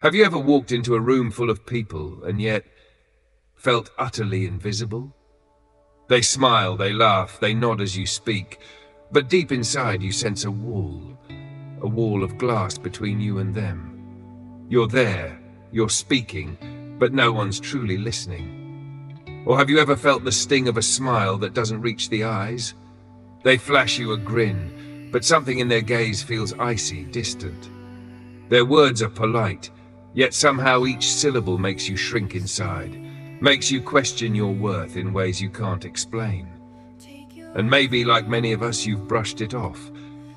Have you ever walked into a room full of people and yet felt utterly invisible? They smile, they laugh, they nod as you speak, but deep inside you sense a wall of glass between you and them. You're there, you're speaking, but no one's truly listening. Or have you ever felt the sting of a smile that doesn't reach the eyes? They flash you a grin, but something in their gaze feels icy, distant. Their words are polite, yet somehow each syllable makes you shrink inside, makes you question your worth in ways you can't explain. And maybe, like many of us, you've brushed it off,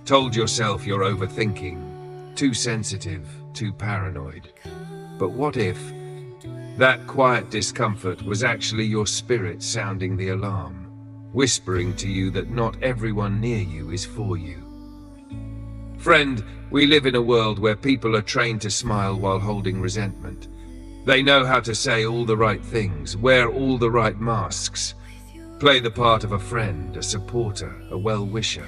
told yourself you're overthinking, too sensitive, too paranoid. But what if that quiet discomfort was actually your spirit sounding the alarm, whispering to you that not everyone near you is for you? Friend, we live in a world where people are trained to smile while holding resentment. They know how to say all the right things, wear all the right masks, play the part of a friend, a supporter, a well-wisher.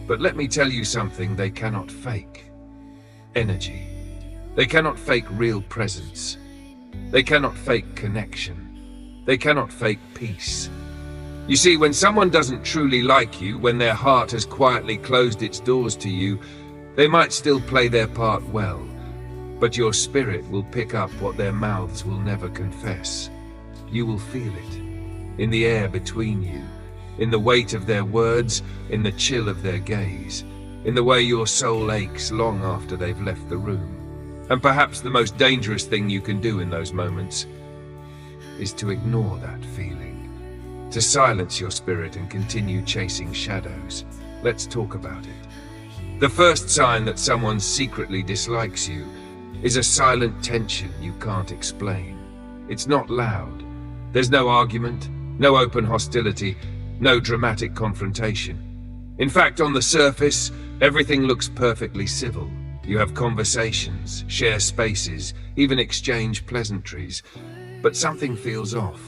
But let me tell you something they cannot fake. Energy. They cannot fake real presence. They cannot fake connection. They cannot fake peace. You see, when someone doesn't truly like you, when their heart has quietly closed its doors to you, they might still play their part well, but your spirit will pick up what their mouths will never confess. You will feel it, in the air between you, in the weight of their words, in the chill of their gaze, in the way your soul aches long after they've left the room. And perhaps the most dangerous thing you can do in those moments is to ignore that feeling, to silence your spirit and continue chasing shadows. Let's talk about it. The first sign that someone secretly dislikes you is a silent tension you can't explain. It's not loud. There's no argument, no open hostility, no dramatic confrontation. In fact, on the surface, everything looks perfectly civil. You have conversations, share spaces, even exchange pleasantries. But something feels off.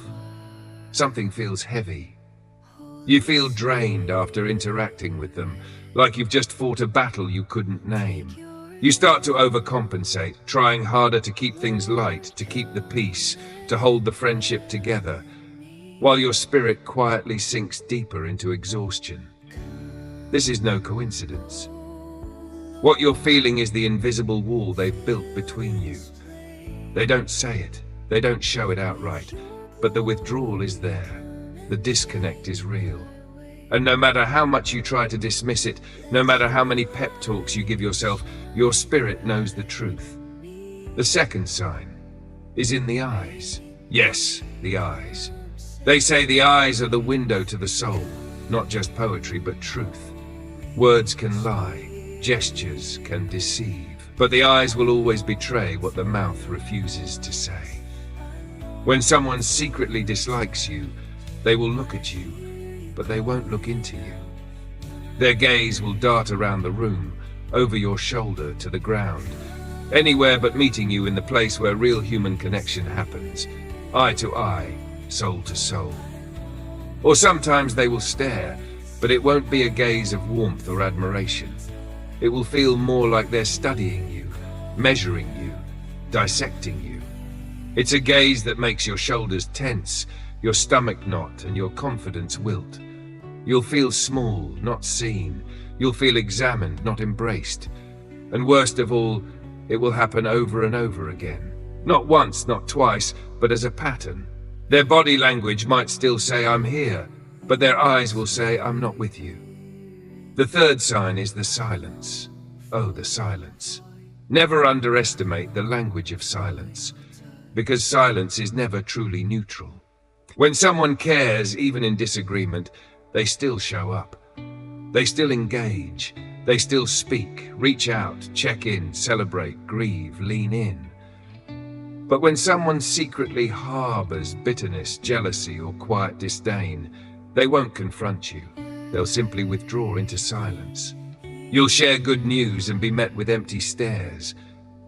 Something feels heavy. You feel drained after interacting with them, like you've just fought a battle you couldn't name. You start to overcompensate, trying harder to keep things light, to keep the peace, to hold the friendship together, while your spirit quietly sinks deeper into exhaustion. This is no coincidence. What you're feeling is the invisible wall they've built between you. They don't say it, they don't show it outright, but the withdrawal is there. The disconnect is real. And no matter how much you try to dismiss it, no matter how many pep talks you give yourself, your spirit knows the truth. The second sign is in the eyes. Yes, the eyes. They say the eyes are the window to the soul, not just poetry, but truth. Words can lie, gestures can deceive, but the eyes will always betray what the mouth refuses to say. When someone secretly dislikes you, they will look at you, but they won't look into you. Their gaze will dart around the room, over your shoulder to the ground, anywhere but meeting you in the place where real human connection happens, eye to eye, soul to soul. Or sometimes they will stare, but it won't be a gaze of warmth or admiration. It will feel more like they're studying you, measuring you, dissecting you. It's a gaze that makes your shoulders tense, your stomach knot, and your confidence wilt. You'll feel small, not seen. You'll feel examined, not embraced. And worst of all, it will happen over and over again. Not once, not twice, but as a pattern. Their body language might still say, "I'm here," but their eyes will say, "I'm not with you." The third sign is the silence. Oh, the silence. Never underestimate the language of silence, because silence is never truly neutral. When someone cares, even in disagreement, they still show up. They still engage. They still speak, reach out, check in, celebrate, grieve, lean in. But when someone secretly harbors bitterness, jealousy, or quiet disdain, they won't confront you. They'll simply withdraw into silence. You'll share good news and be met with empty stares.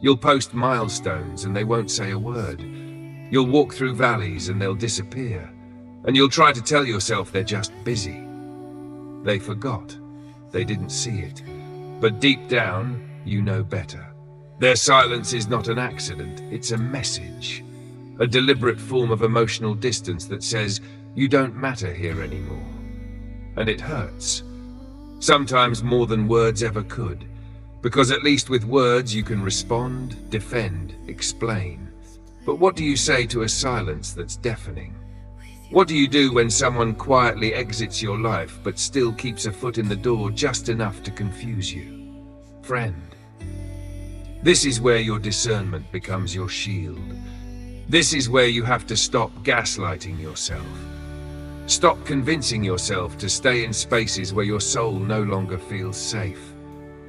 You'll post milestones and they won't say a word. You'll walk through valleys and they'll disappear. And you'll try to tell yourself they're just busy. They forgot. They didn't see it. But deep down, you know better. Their silence is not an accident, it's a message. A deliberate form of emotional distance that says, you don't matter here anymore. And it hurts. Sometimes more than words ever could. Because at least with words you can respond, defend, explain. But what do you say to a silence that's deafening? What do you do when someone quietly exits your life but still keeps a foot in the door just enough to confuse you? Friend. This is where your discernment becomes your shield. This is where you have to stop gaslighting yourself. Stop convincing yourself to stay in spaces where your soul no longer feels safe.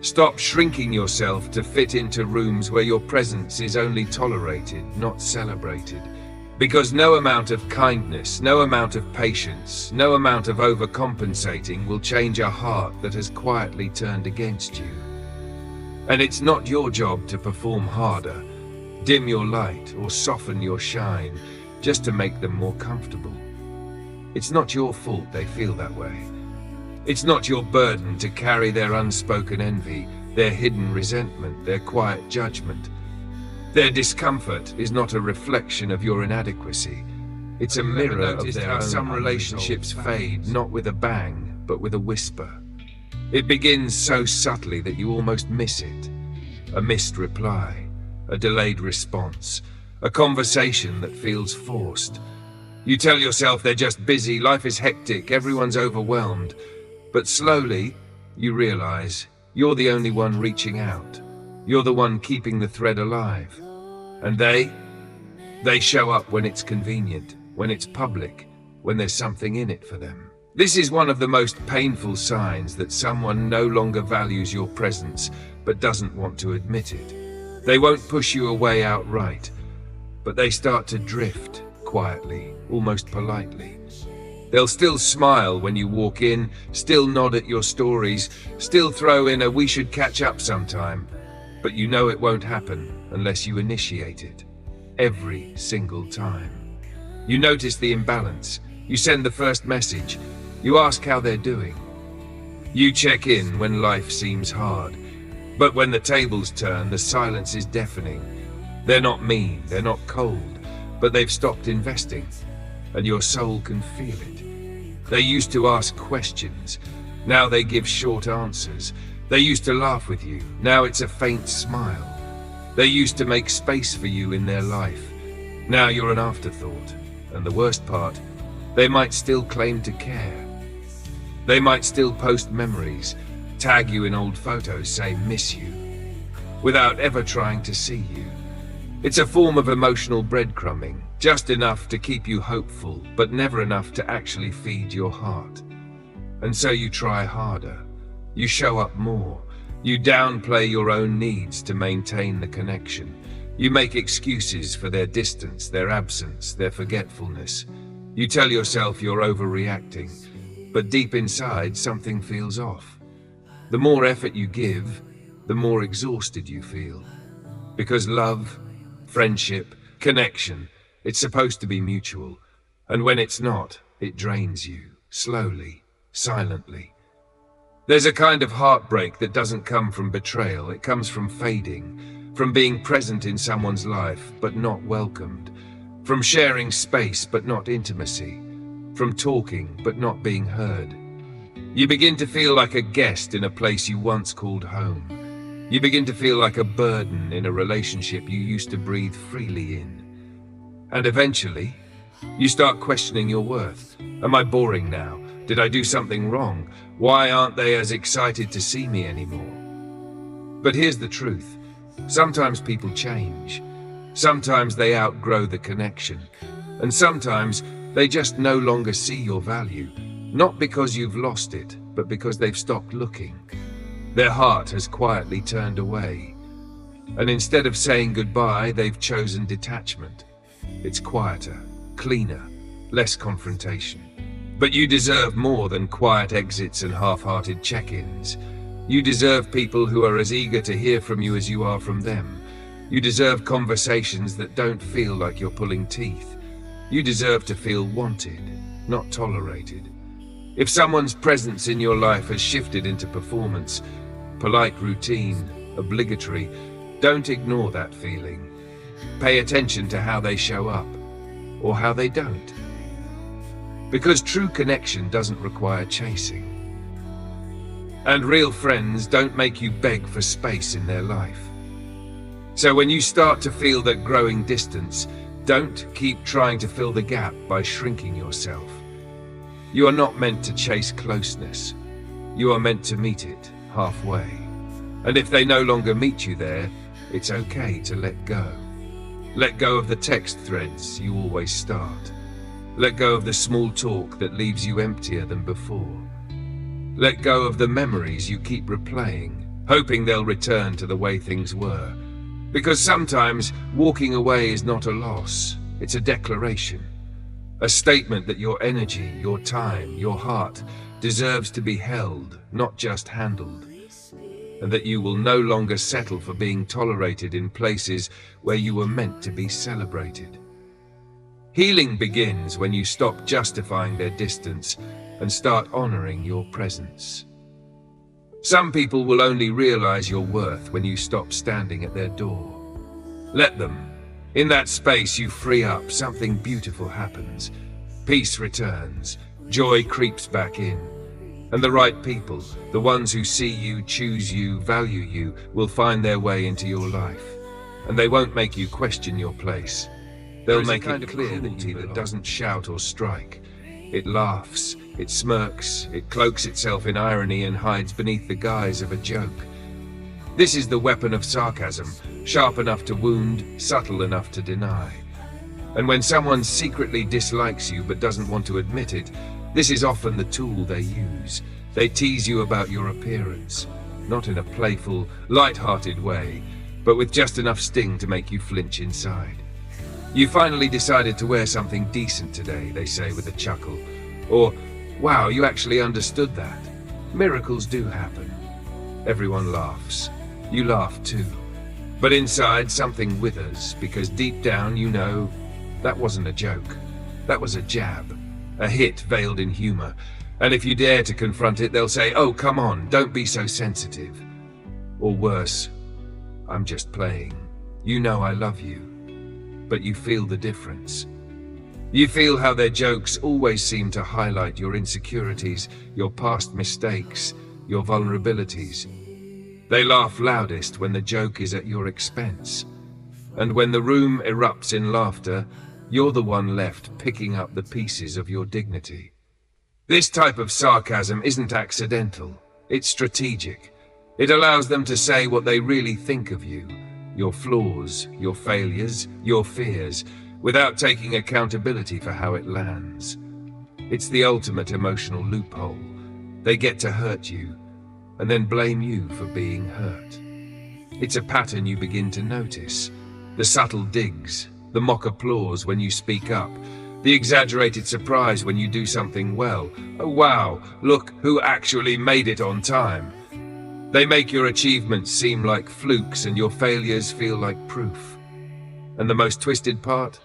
Stop shrinking yourself to fit into rooms where your presence is only tolerated, not celebrated. Because no amount of kindness, no amount of patience, no amount of overcompensating will change a heart that has quietly turned against you. And it's not your job to perform harder, dim your light, or soften your shine just to make them more comfortable. It's not your fault they feel that way. It's not your burden to carry their unspoken envy, their hidden resentment, their quiet judgment. Their discomfort is not a reflection of your inadequacy. It's a mirror of their own. Some relationships fade, not with a bang, but with a whisper. It begins so subtly that you almost miss it. A missed reply, a delayed response, a conversation that feels forced. You tell yourself they're just busy, life is hectic, everyone's overwhelmed. But slowly, you realize you're the only one reaching out. You're the one keeping the thread alive. And they show up when it's convenient, when it's public, when there's something in it for them. This is one of the most painful signs that someone no longer values your presence, but doesn't want to admit it. They won't push you away outright, but they start to drift quietly, almost politely. They'll still smile when you walk in, still nod at your stories, still throw in a "we should catch up sometime," but you know it won't happen unless you initiate it. Every single time. You notice the imbalance. You send the first message. You ask how they're doing. You check in when life seems hard. But when the tables turn, the silence is deafening. They're not mean, they're not cold, but they've stopped investing, and your soul can feel it. They used to ask questions. Now they give short answers. They used to laugh with you. Now it's a faint smile. They used to make space for you in their life. Now you're an afterthought. And the worst part, they might still claim to care. They might still post memories, tag you in old photos, say "miss you," without ever trying to see you. It's a form of emotional breadcrumbing, just enough to keep you hopeful, but never enough to actually feed your heart. And so you try harder. You show up more. You downplay your own needs to maintain the connection. You make excuses for their distance, their absence, their forgetfulness. You tell yourself you're overreacting, but deep inside something feels off. The more effort you give, the more exhausted you feel. Because love, friendship, connection, it's supposed to be mutual. And when it's not, it drains you, slowly, silently. There's a kind of heartbreak that doesn't come from betrayal, it comes from fading, from being present in someone's life, but not welcomed, from sharing space, but not intimacy, from talking, but not being heard. You begin to feel like a guest in a place you once called home. You begin to feel like a burden in a relationship you used to breathe freely in. And eventually, you start questioning your worth. Am I boring now? Did I do something wrong? Why aren't they as excited to see me anymore? But here's the truth. Sometimes people change. Sometimes they outgrow the connection. And sometimes they just no longer see your value. Not because you've lost it, but because they've stopped looking. Their heart has quietly turned away. And instead of saying goodbye, they've chosen detachment. It's quieter, cleaner, less confrontation. But you deserve more than quiet exits and half-hearted check-ins. You deserve people who are as eager to hear from you as you are from them. You deserve conversations that don't feel like you're pulling teeth. You deserve to feel wanted, not tolerated. If someone's presence in your life has shifted into performance, polite routine, obligatory, Don't ignore that feeling. Pay attention to how they show up, or how they don't. Because true connection doesn't require chasing. And real friends don't make you beg for space in their life. So when you start to feel that growing distance, don't keep trying to fill the gap by shrinking yourself. You are not meant to chase closeness. You are meant to meet it halfway. And if they no longer meet you there, it's okay to let go. Let go of the text threads you always start. Let go of the small talk that leaves you emptier than before. Let go of the memories you keep replaying, hoping they'll return to the way things were. Because sometimes walking away is not a loss, it's a declaration. A statement that your energy, your time, your heart deserves to be held, not just handled. And that you will no longer settle for being tolerated in places where you were meant to be celebrated. Healing begins when you stop justifying their distance and start honoring your presence. Some people will only realize your worth when you stop standing at their door. Let them. In that space you free up, something beautiful happens. Peace returns, joy creeps back in. And the right people, the ones who see you, choose you, value you, will find their way into your life. And they won't make you question your place. They'll make it clear that doesn't shout or strike. It laughs, it smirks, it cloaks itself in irony and hides beneath the guise of a joke. This is the weapon of sarcasm, sharp enough to wound, subtle enough to deny. And when someone secretly dislikes you but doesn't want to admit it, this is often the tool they use. They tease you about your appearance, not in a playful, light-hearted way, but with just enough sting to make you flinch inside. You finally decided to wear something decent today, they say with a chuckle. Or, wow, you actually understood that. Miracles do happen. Everyone laughs. You laugh too. But inside something withers, because deep down you know that wasn't a joke. That was a jab. A hit veiled in humor. And if you dare to confront it, they'll say, "Oh, come on, don't be so sensitive." Or worse, "I'm just playing. You know I love you." But you feel the difference. You feel how their jokes always seem to highlight your insecurities, your past mistakes, your vulnerabilities. They laugh loudest when the joke is at your expense. And when the room erupts in laughter, you're the one left picking up the pieces of your dignity. This type of sarcasm isn't accidental, it's strategic. It allows them to say what they really think of you, your flaws, your failures, your fears, without taking accountability for how it lands. It's the ultimate emotional loophole. They get to hurt you, and then blame you for being hurt. It's a pattern you begin to notice. The subtle digs, the mock applause when you speak up, the exaggerated surprise when you do something well. Oh wow, look who actually made it on time. They make your achievements seem like flukes and your failures feel like proof. And the most twisted part?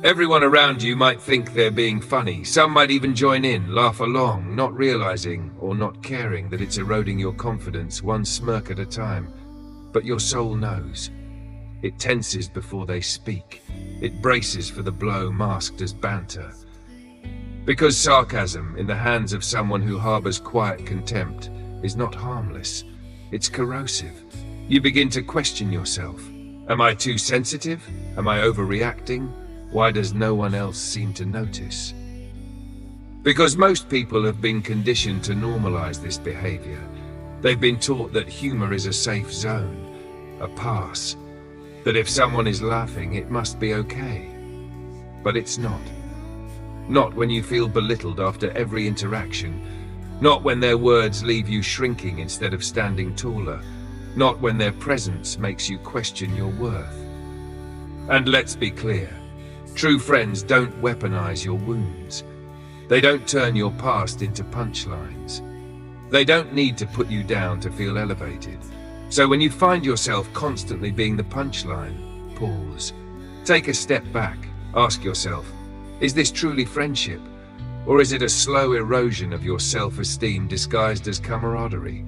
Everyone around you might think they're being funny. Some might even join in, laugh along, not realizing or not caring that it's eroding your confidence one smirk at a time. But your soul knows. It tenses before they speak. It braces for the blow masked as banter. Because sarcasm, in the hands of someone who harbors quiet contempt, is not harmless. It's corrosive. You begin to question yourself. Am I too sensitive? Am I overreacting? Why does no one else seem to notice? Because most people have been conditioned to normalize this behavior. They've been taught that humor is a safe zone, a pass. That if someone is laughing, it must be okay. But it's not. Not when you feel belittled after every interaction. Not when their words leave you shrinking instead of standing taller. Not when their presence makes you question your worth. And let's be clear, true friends don't weaponize your wounds. They don't turn your past into punchlines. They don't need to put you down to feel elevated. So when you find yourself constantly being the punchline, pause. Take a step back. Ask yourself, is this truly friendship? Or is it a slow erosion of your self-esteem disguised as camaraderie?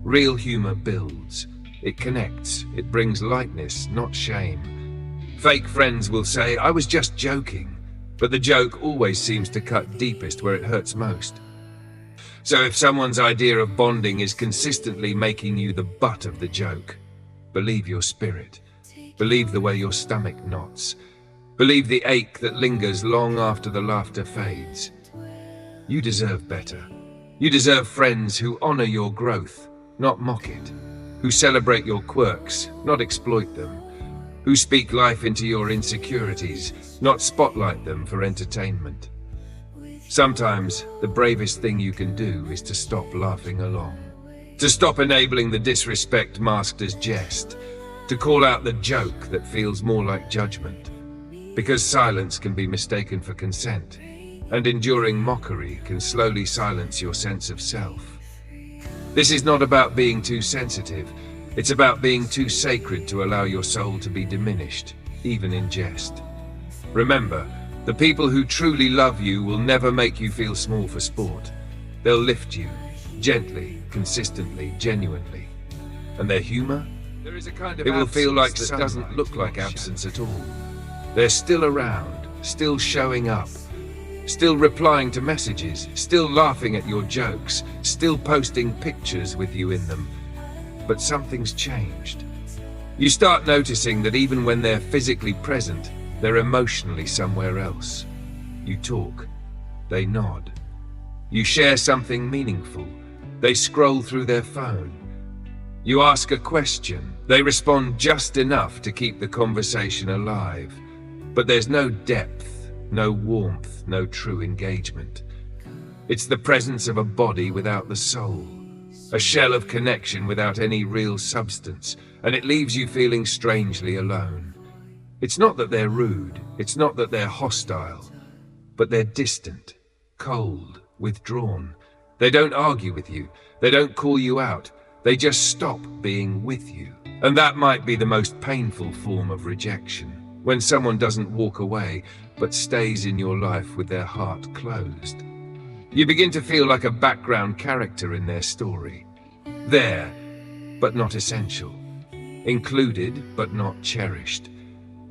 Real humor builds. It connects. It brings lightness, not shame. Fake friends will say, "I was just joking," but the joke always seems to cut deepest where it hurts most. So if someone's idea of bonding is consistently making you the butt of the joke, believe your spirit. Believe the way your stomach knots. Believe the ache that lingers long after the laughter fades. You deserve better. You deserve friends who honor your growth, not mock it. Who celebrate your quirks, not exploit them. Who speak life into your insecurities, not spotlight them for entertainment. Sometimes the bravest thing you can do is to stop laughing along. To stop enabling the disrespect masked as jest. To call out the joke that feels more like judgment. Because silence can be mistaken for consent, and enduring mockery can slowly silence your sense of self. This is not about being too sensitive. It's about being too sacred to allow your soul to be diminished, even in jest. Remember, the people who truly love you will never make you feel small for sport. They'll lift you, gently, consistently, genuinely. And their humor? It will feel like that doesn't look like absence at all. They're still around, still showing up, still replying to messages, still laughing at your jokes, still posting pictures with you in them. But something's changed. You start noticing that even when they're physically present, they're emotionally somewhere else. You talk. They nod. You share something meaningful. They scroll through their phone. You ask a question. They respond just enough to keep the conversation alive. But there's no depth, no warmth, no true engagement. It's the presence of a body without the soul. A shell of connection without any real substance, and it leaves you feeling strangely alone. It's not that they're rude, it's not that they're hostile, but they're distant, cold, withdrawn. They don't argue with you, they don't call you out, they just stop being with you. And that might be the most painful form of rejection, when someone doesn't walk away, but stays in your life with their heart closed. You begin to feel like a background character in their story. There, but not essential. Included, but not cherished.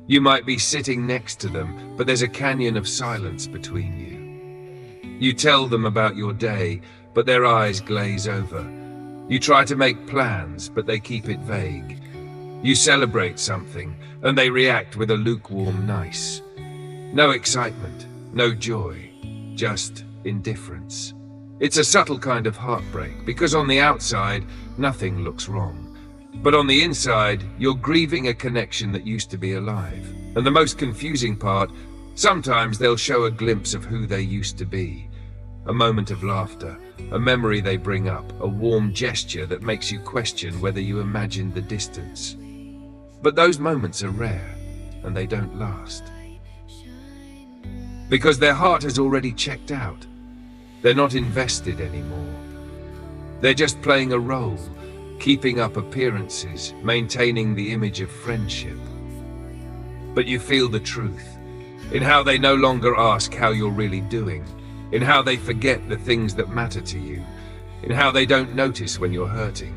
You might be sitting next to them, but there's a canyon of silence between you. You tell them about your day, but their eyes glaze over. You try to make plans, but they keep it vague. You celebrate something, and they react with a lukewarm nice. No excitement, no joy, just indifference. It's a subtle kind of heartbreak, because on the outside, nothing looks wrong. But on the inside, you're grieving a connection that used to be alive. And the most confusing part, sometimes they'll show a glimpse of who they used to be. A moment of laughter, a memory they bring up, a warm gesture that makes you question whether you imagined the distance. But those moments are rare, and they don't last. Because their heart has already checked out. They're not invested anymore. They're just playing a role, keeping up appearances, maintaining the image of friendship. But you feel the truth, in how they no longer ask how you're really doing, in how they forget the things that matter to you, in how they don't notice when you're hurting.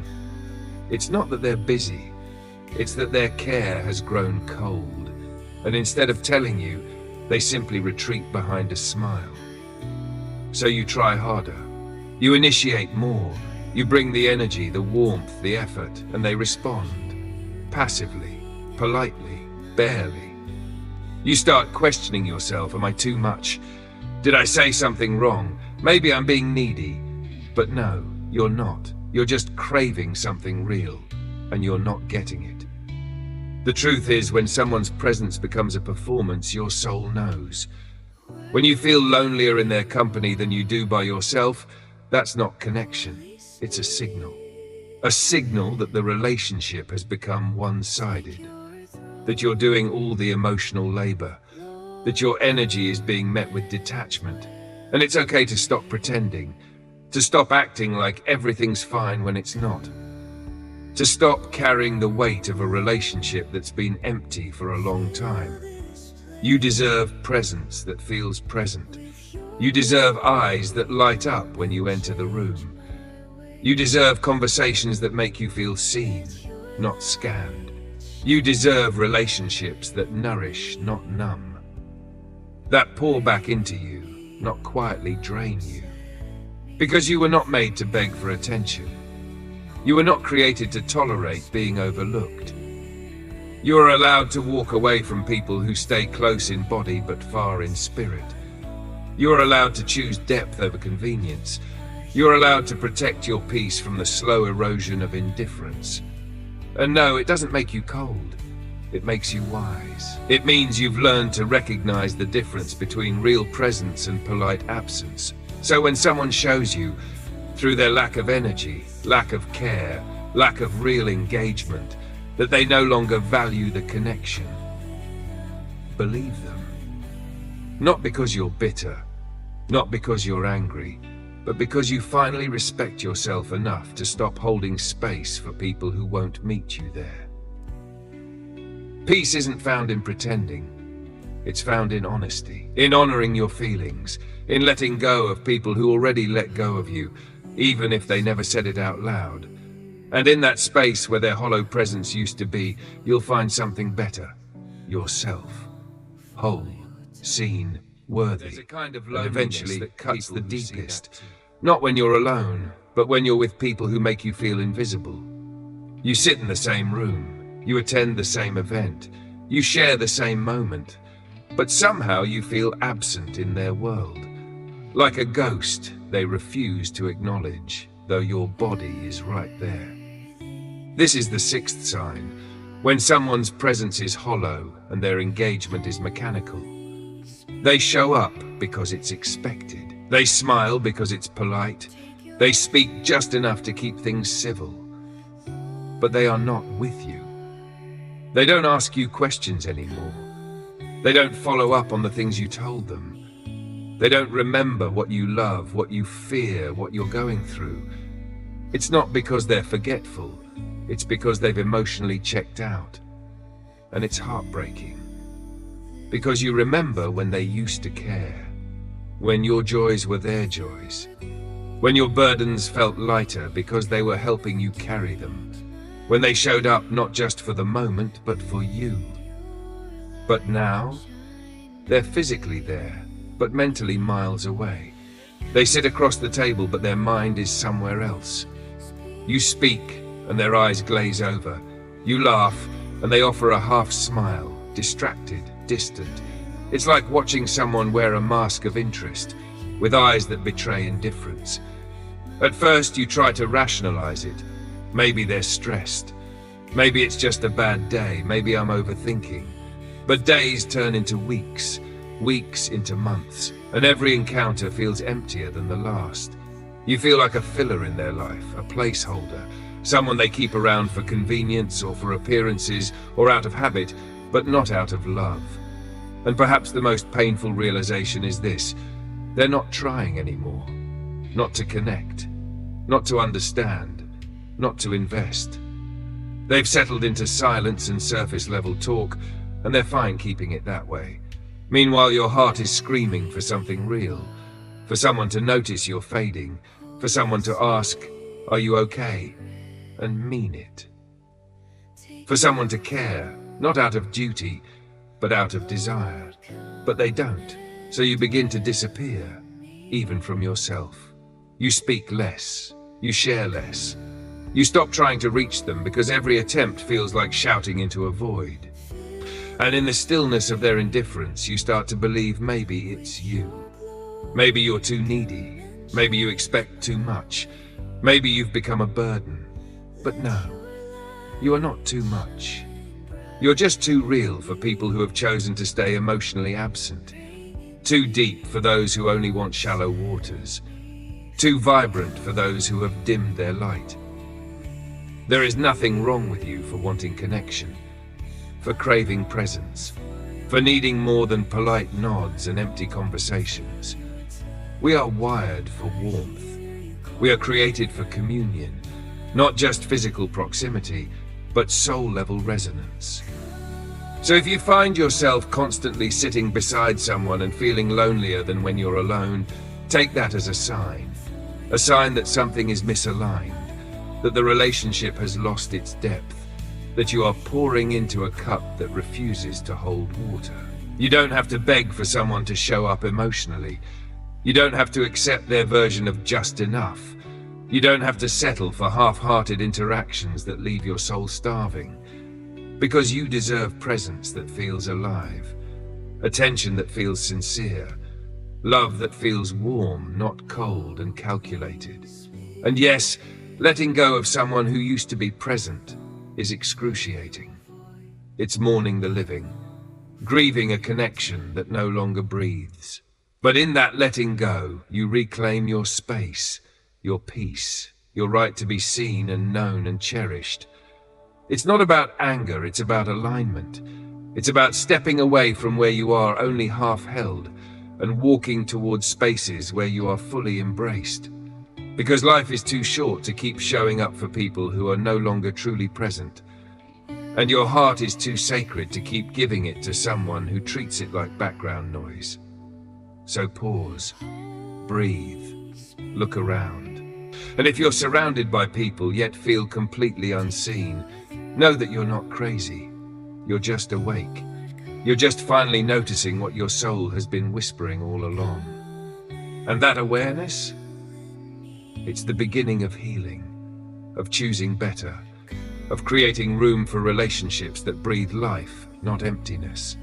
It's not that they're busy, it's that their care has grown cold, and instead of telling you, they simply retreat behind a smile. So you try harder. You initiate more. You bring the energy, the warmth, the effort, and they respond. Passively, politely, barely. You start questioning yourself. Am I too much? Did I say something wrong? Maybe I'm being needy. But no, you're not. You're just craving something real, and you're not getting it. The truth is, when someone's presence becomes a performance, your soul knows. When you feel lonelier in their company than you do by yourself, that's not connection. It's a signal. A signal that the relationship has become one-sided. That you're doing all the emotional labor. That your energy is being met with detachment. And it's okay to stop pretending. To stop acting like everything's fine when it's not. To stop carrying the weight of a relationship that's been empty for a long time. You deserve presence that feels present. You deserve eyes that light up when you enter the room. You deserve conversations that make you feel seen, not scanned. You deserve relationships that nourish, not numb. That pour back into you, not quietly drain you. Because you were not made to beg for attention. You were not created to tolerate being overlooked. You are allowed to walk away from people who stay close in body but far in spirit. You are allowed to choose depth over convenience. You are allowed to protect your peace from the slow erosion of indifference. And no, it doesn't make you cold. It makes you wise. It means you've learned to recognize the difference between real presence and polite absence. So when someone shows you, through their lack of energy, lack of care, lack of real engagement, that they no longer value the connection, believe them. Not because you're bitter, not because you're angry, but because you finally respect yourself enough to stop holding space for people who won't meet you there. Peace isn't found in pretending. It's found in honesty, in honoring your feelings, in letting go of people who already let go of you, even if they never said it out loud. And in that space where their hollow presence used to be, you'll find something better. Yourself. Whole, seen, worthy. There's a kind of loneliness and eventually that cuts the deepest. Not when you're alone, but when you're with people who make you feel invisible. You sit in the same room. You attend the same event. You share the same moment. But somehow you feel absent in their world. Like a ghost, they refuse to acknowledge, though your body is right there. This is the sixth sign, when someone's presence is hollow and their engagement is mechanical. They show up because it's expected. They smile because it's polite. They speak just enough to keep things civil. But they are not with you. They don't ask you questions anymore. They don't follow up on the things you told them. They don't remember what you love, what you fear, what you're going through. It's not because they're forgetful. It's because they've emotionally checked out. And it's heartbreaking. Because you remember when they used to care. When your joys were their joys. When your burdens felt lighter because they were helping you carry them. When they showed up not just for the moment, but for you. But now, they're physically there, but mentally miles away. They sit across the table, but their mind is somewhere else. You speak, and their eyes glaze over. You laugh, and they offer a half smile, distracted, distant. It's like watching someone wear a mask of interest, with eyes that betray indifference. At first, you try to rationalize it. Maybe they're stressed. Maybe it's just a bad day. Maybe I'm overthinking. But days turn into weeks, weeks into months, and every encounter feels emptier than the last. You feel like a filler in their life, a placeholder, someone they keep around for convenience or for appearances or out of habit, but not out of love. And perhaps the most painful realization is this: they're not trying anymore. Not to connect, not to understand, not to invest. They've settled into silence and surface-level talk, and they're fine keeping it that way. Meanwhile, your heart is screaming for something real, for someone to notice you're fading, for someone to ask, "Are you okay?" and mean it. For someone to care, not out of duty, but out of desire. But they don't, so you begin to disappear, even from yourself. You speak less, you share less. You stop trying to reach them because every attempt feels like shouting into a void. And in the stillness of their indifference, you start to believe maybe it's you. Maybe you're too needy. Maybe you expect too much. Maybe you've become a burden. But no, you are not too much. You're just too real for people who have chosen to stay emotionally absent. Too deep for those who only want shallow waters. Too vibrant for those who have dimmed their light. There is nothing wrong with you for wanting connection, for craving presence, for needing more than polite nods and empty conversations. We are wired for warmth. We are created for communion, not just physical proximity, but soul-level resonance. So if you find yourself constantly sitting beside someone and feeling lonelier than when you're alone, take that as a sign that something is misaligned, that the relationship has lost its depth, that you are pouring into a cup that refuses to hold water. You don't have to beg for someone to show up emotionally. You don't have to accept their version of just enough. You don't have to settle for half-hearted interactions that leave your soul starving. Because you deserve presence that feels alive, attention that feels sincere, love that feels warm, not cold and calculated. And yes, letting go of someone who used to be present is excruciating. It's mourning the living, grieving a connection that no longer breathes. But in that letting go, you reclaim your space, your peace, your right to be seen and known and cherished. It's not about anger, it's about alignment. It's about stepping away from where you are only half held and walking towards spaces where you are fully embraced. Because life is too short to keep showing up for people who are no longer truly present. And your heart is too sacred to keep giving it to someone who treats it like background noise. So pause, breathe, look around. And if you're surrounded by people yet feel completely unseen, know that you're not crazy. You're just awake. You're just finally noticing what your soul has been whispering all along. And that awareness? It's the beginning of healing, of choosing better, of creating room for relationships that breathe life, not emptiness.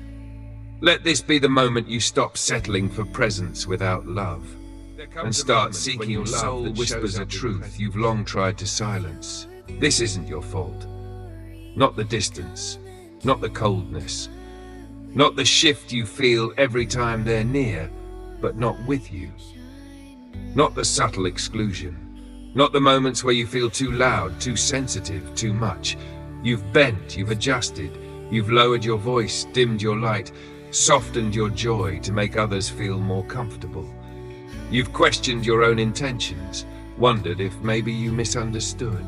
Let this be the moment you stop settling for presence without love and start seeking your soul that whispers a truth you've long tried to silence. This isn't your fault. Not the distance, not the coldness, not the shift you feel every time they're near, but not with you. Not the subtle exclusion, not the moments where you feel too loud, too sensitive, too much. You've bent, you've adjusted, you've lowered your voice, dimmed your light, softened your joy to make others feel more comfortable. You've questioned your own intentions, wondered if maybe you misunderstood,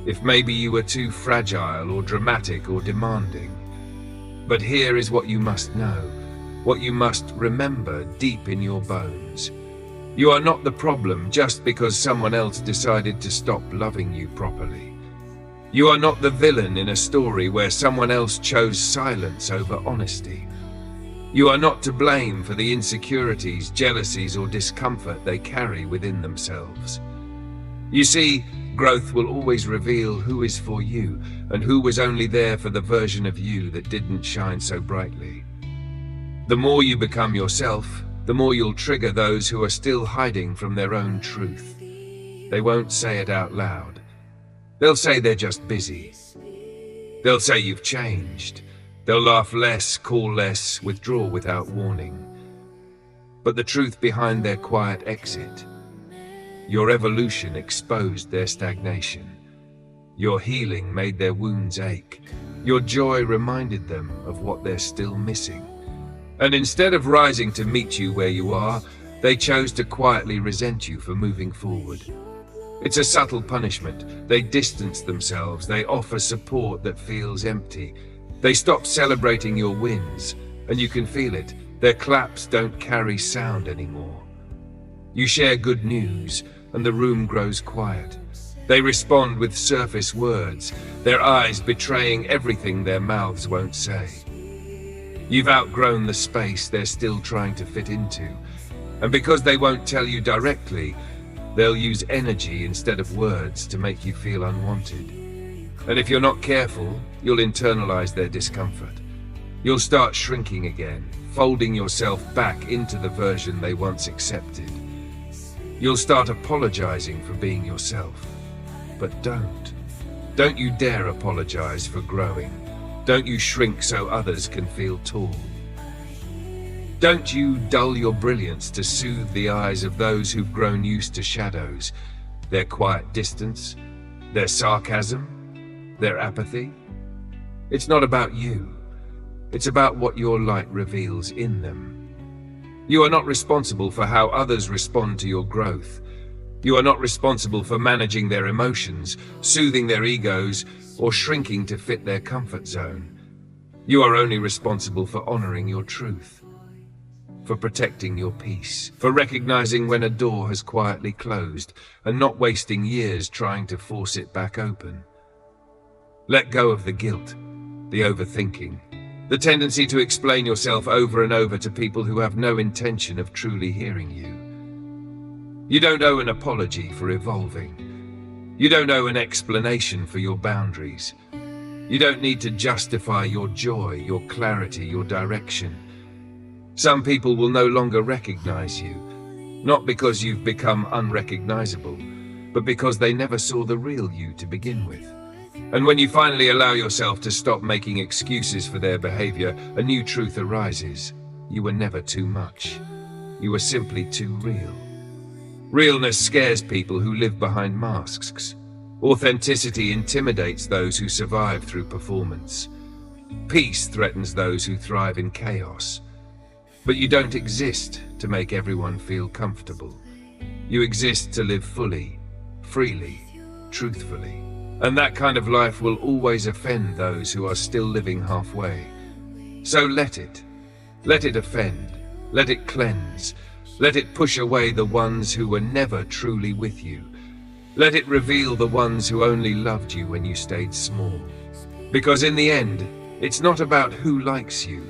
if maybe you were too fragile or dramatic or demanding. But here is what you must know, what you must remember deep in your bones. You are not the problem just because someone else decided to stop loving you properly. You are not the villain in a story where someone else chose silence over honesty. You are not to blame for the insecurities, jealousies, or discomfort they carry within themselves. You see, growth will always reveal who is for you and who was only there for the version of you that didn't shine so brightly. The more you become yourself, the more you'll trigger those who are still hiding from their own truth. They won't say it out loud. They'll say they're just busy. They'll say you've changed. They'll laugh less, call less, withdraw without warning. But the truth behind their quiet exit, your evolution exposed their stagnation. Your healing made their wounds ache. Your joy reminded them of what they're still missing. And instead of rising to meet you where you are, they chose to quietly resent you for moving forward. It's a subtle punishment. They distance themselves. They offer support that feels empty. They stop celebrating your wins, and you can feel it. Their claps don't carry sound anymore. You share good news, and the room grows quiet. They respond with surface words, their eyes betraying everything their mouths won't say. You've outgrown the space they're still trying to fit into, and because they won't tell you directly, they'll use energy instead of words to make you feel unwanted. And if you're not careful, you'll internalize their discomfort. You'll start shrinking again, folding yourself back into the version they once accepted. You'll start apologizing for being yourself. But don't. Don't you dare apologize for growing. Don't you shrink so others can feel tall. Don't you dull your brilliance to soothe the eyes of those who've grown used to shadows, their quiet distance, their sarcasm, their apathy. It's not about you. It's about what your light reveals in them. You are not responsible for how others respond to your growth. You are not responsible for managing their emotions, soothing their egos, or shrinking to fit their comfort zone. You are only responsible for honoring your truth, for protecting your peace, for recognizing when a door has quietly closed and not wasting years trying to force it back open. Let go of the guilt, the overthinking, the tendency to explain yourself over and over to people who have no intention of truly hearing you. You don't owe an apology for evolving. You don't owe an explanation for your boundaries. You don't need to justify your joy, your clarity, your direction. Some people will no longer recognize you, not because you've become unrecognizable, but because they never saw the real you to begin with. And when you finally allow yourself to stop making excuses for their behavior, a new truth arises. You were never too much. You were simply too real. Realness scares people who live behind masks. Authenticity intimidates those who survive through performance. Peace threatens those who thrive in chaos. But you don't exist to make everyone feel comfortable. You exist to live fully, freely, truthfully. And that kind of life will always offend those who are still living halfway. So let it. Let it offend. Let it cleanse. Let it push away the ones who were never truly with you. Let it reveal the ones who only loved you when you stayed small. Because in the end, it's not about who likes you.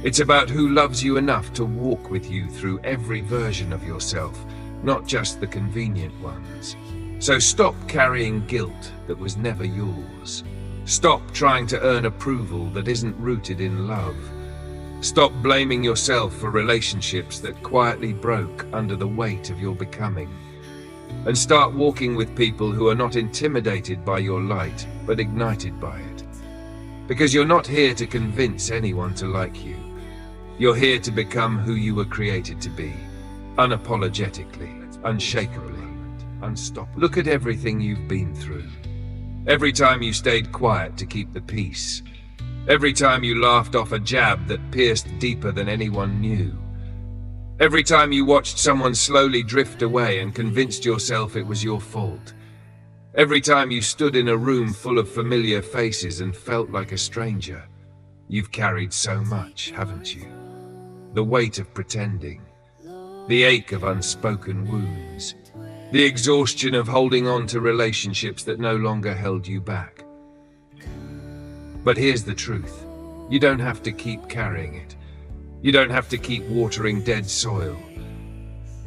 It's about who loves you enough to walk with you through every version of yourself, not just the convenient ones. So stop carrying guilt that was never yours. Stop trying to earn approval that isn't rooted in love. Stop blaming yourself for relationships that quietly broke under the weight of your becoming. And start walking with people who are not intimidated by your light, but ignited by it. Because you're not here to convince anyone to like you. You're here to become who you were created to be, unapologetically, unshakably. Unstoppable. Look at everything you've been through. Every time you stayed quiet to keep the peace. Every time you laughed off a jab that pierced deeper than anyone knew. Every time you watched someone slowly drift away and convinced yourself it was your fault. Every time you stood in a room full of familiar faces and felt like a stranger. You've carried so much, haven't you? The weight of pretending. The ache of unspoken wounds. The exhaustion of holding on to relationships that no longer held you back. But here's the truth. You don't have to keep carrying it. You don't have to keep watering dead soil.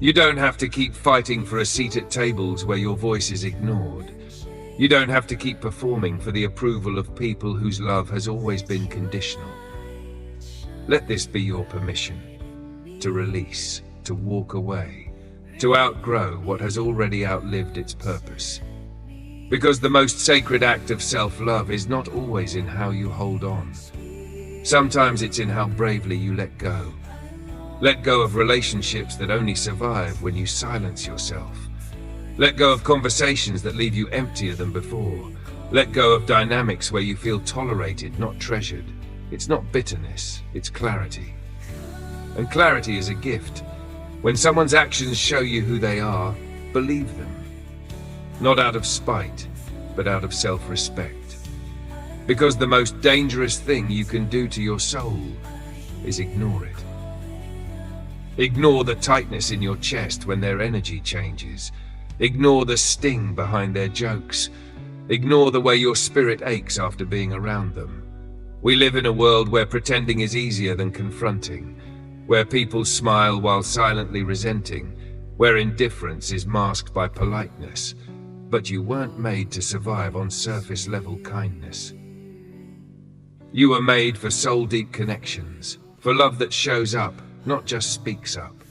You don't have to keep fighting for a seat at tables where your voice is ignored. You don't have to keep performing for the approval of people whose love has always been conditional. Let this be your permission to release, to walk away. To outgrow what has already outlived its purpose. Because the most sacred act of self-love is not always in how you hold on. Sometimes it's in how bravely you let go. Let go of relationships that only survive when you silence yourself. Let go of conversations that leave you emptier than before. Let go of dynamics where you feel tolerated, not treasured. It's not bitterness, it's clarity. And clarity is a gift. When someone's actions show you who they are, believe them. Not out of spite, but out of self-respect. Because the most dangerous thing you can do to your soul is ignore it. Ignore the tightness in your chest when their energy changes. Ignore the sting behind their jokes. Ignore the way your spirit aches after being around them. We live in a world where pretending is easier than confronting. Where people smile while silently resenting, where indifference is masked by politeness. But you weren't made to survive on surface-level kindness. You were made for soul-deep connections, for love that shows up, not just speaks up.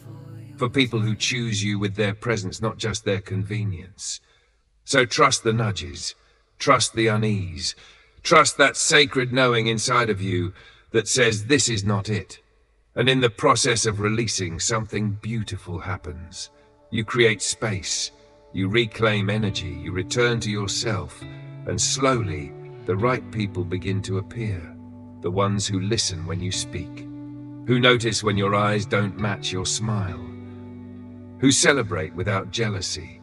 For people who choose you with their presence, not just their convenience. So trust the nudges, trust the unease, trust that sacred knowing inside of you that says this is not it. And in the process of releasing, something beautiful happens. You create space, you reclaim energy, you return to yourself, and slowly, the right people begin to appear. The ones who listen when you speak, who notice when your eyes don't match your smile, who celebrate without jealousy,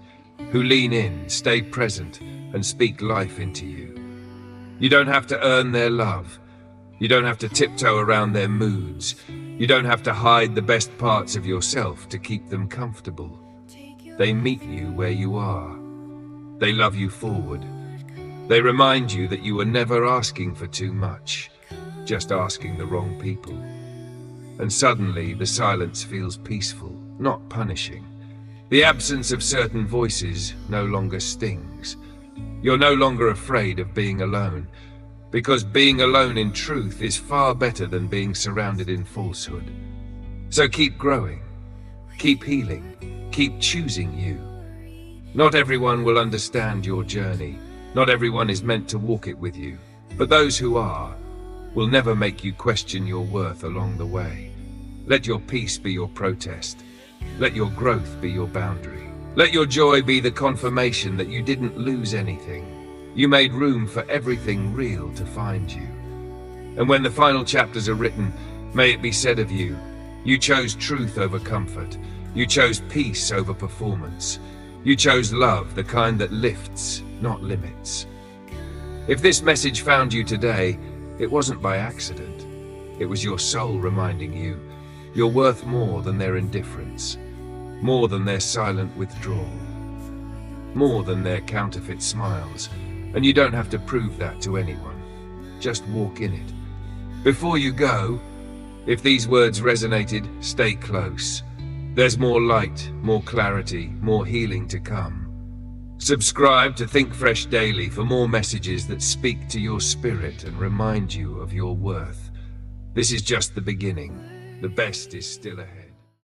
who lean in, stay present, and speak life into you. You don't have to earn their love. You don't have to tiptoe around their moods. You don't have to hide the best parts of yourself to keep them comfortable. They meet you where you are. They love you forward. They remind you that you were never asking for too much, just asking the wrong people. And suddenly the silence feels peaceful, not punishing. The absence of certain voices no longer stings. You're no longer afraid of being alone, because being alone in truth is far better than being surrounded in falsehood. So keep growing, keep healing, keep choosing you. Not everyone will understand your journey. Not everyone is meant to walk it with you, but those who are will never make you question your worth along the way. Let your peace be your protest. Let your growth be your boundary. Let your joy be the confirmation that you didn't lose anything. You made room for everything real to find you. And when the final chapters are written, may it be said of you, you chose truth over comfort. You chose peace over performance. You chose love, the kind that lifts, not limits. If this message found you today, it wasn't by accident. It was your soul reminding you you're worth more than their indifference, more than their silent withdrawal, more than their counterfeit smiles. And you don't have to prove that to anyone. Just walk in it. Before you go, if these words resonated, stay close. There's more light, more clarity, more healing to come. Subscribe to Think Fresh Daily for more messages that speak to your spirit and remind you of your worth. This is just the beginning. The best is still ahead.